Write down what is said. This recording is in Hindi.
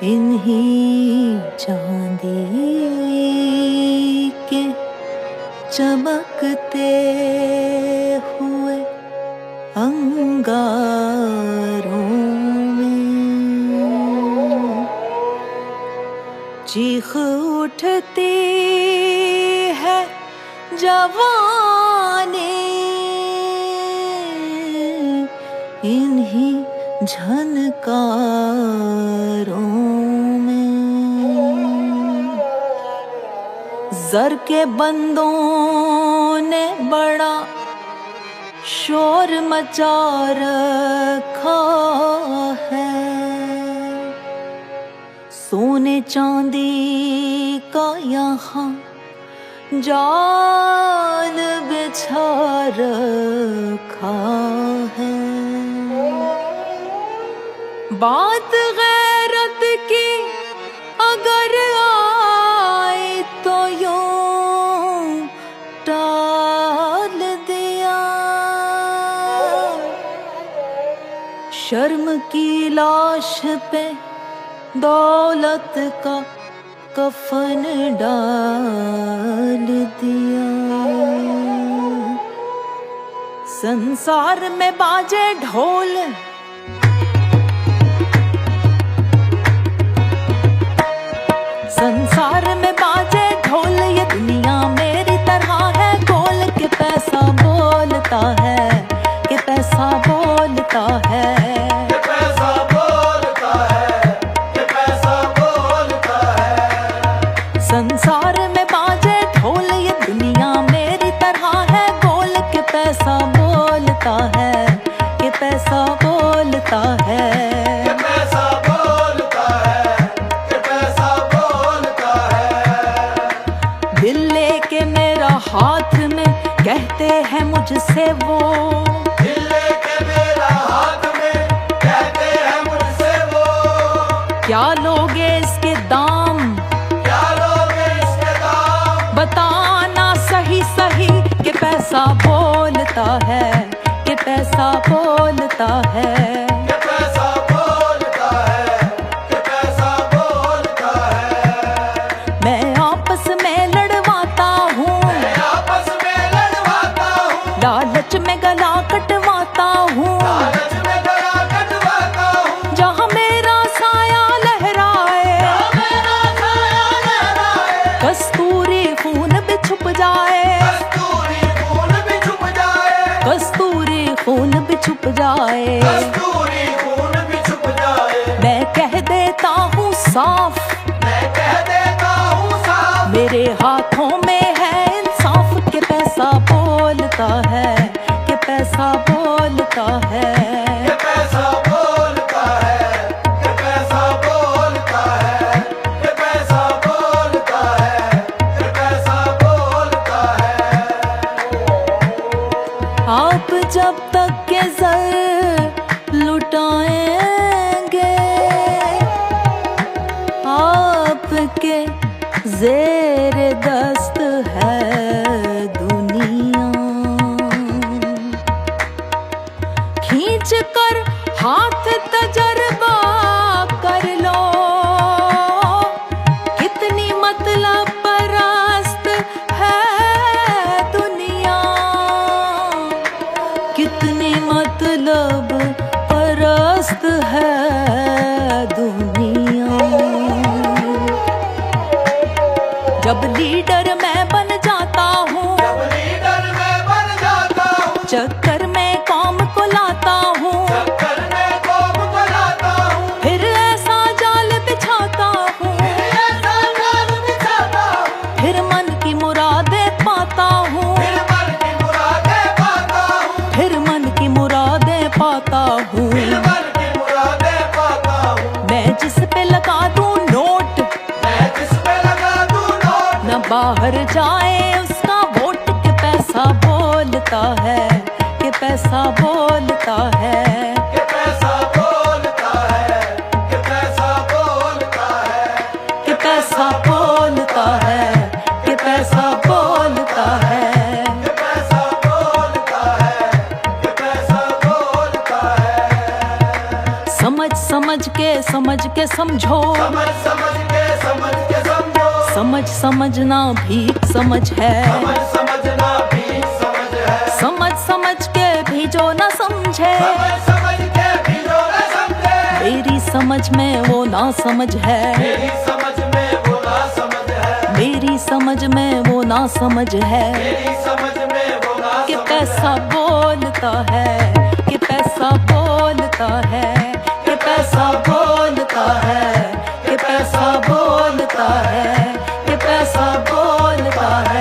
इन्हीं चांदी के चमकते हुए अंगारों में चीख उठती है जवानी, इन्हीं झनकारों में। ज़र के बंदों ने बड़ा शोर मचा रखा है, सोने चांदी का यहाँ जाल बिछा रखा है। बात गैरत की अगर आए तो यूं टाल दिया, शर्म की लाश पे दौलत का कफन डाल दिया। संसार में बाजे ढोल, संसार में बाजे ढोल, ये दुनिया मेरी तरह है गोल के पैसा बोलता है, कि पैसा बोलता है, कि पैसा बोलता है, कि पैसा बोलता है। संसार में बाजे ढोल, ये दुनिया मेरी तरह है गोल के पैसा बोलता है, कि पैसा बोलता है, कि पैसा बोलता है, कि पैसा बोलता है। दिल लेके मेरा हाथ में कहते हैं मुझसे वो, दिल लेके मेरा हाथ में कहते हैं मुझसे वो, क्या लोगे इसके दाम, क्या लोगे इसके दाम। बताना सही सही, कि पैसा बोलता है, कि पैसा बोलता है, कि पैसा बोलता है, कि पैसा बोलता है। मैं आपस में लड़वाता हूँ, मैं आपस में लड़वाता हूँ, लालच में गला कटवाता हूँ, लालच में गला कटवाता हूँ। जहाँ मेरा साया लहराए, मेरा साया लहराए, कस्तूरी खून भी छुप जाए, कस्तूरी खून भी छुप जाए, कस्तूरी खून भी छुप जाए। कस्तूरी खून भी छुप जाए। मैं कह देता हूँ साफ, मैं कह देता हूँ साफ, मेरे हाथों में है इंसाफ, कि पैसा बोलता है, कि पैसा बोलता है, कि पैसा बोलता है, कि पैसा बोलता है, कि पैसा बोलता है, कि पैसा बोलता है। आप जब तक के ज़र लुटाएंगे, आपके ज़ेर दस्त है दुनिया। खींच कर हाथ तजर्बा कर लो, कितनी मतलब परस्त है दुनिया, कितनी मतलब परस्त है दुनिया। जब लीडर मैं बन जाता हूँ, जब लीडर मैं बन जाता हूँ, चक्कर में कौम को लाता हूँ, चक्कर में कौम को लाता हूँ, फिर ऐसा जाल बिछाता हूँ, फिर ऐसा जाल बिछाता हूँ, फिर मन की मुरादें पाता हूँ, फिर मन की मुरादें पाता हूँ, फिर मन की मुरादें पाता हूँ। फिर मन की मुरादें पाता हूँ। मैं जिस पे लगा दूँ नोट, मैं जिस पे लगा दूँ नोट, न बाहर जाए उसका वोट, के पैसा बोलता है, कि पैसा बोलता है, कि पैसा बोलता है, कि पैसा बोलता है, कि पैसा बोलता है, कि पैसा बोलता है। के समझो, समझ समझ के समझो, समझ समझना भी समझ है, समझ समझना भी समझ है, समझ समझ के भी जो न समझे, समझ समझ के भी जो न समझे, मेरी समझ में वो ना समझ है, मेरी समझ में वो ना समझ है, मेरी समझ में वो ना समझ है, मेरी समझ में वो ना कि समझ पैसा है, बोलता है, कि पैसा बोलता है, कि पैसा बोलता है, कि पैसा बोलता है, कि पैसा बोलता है।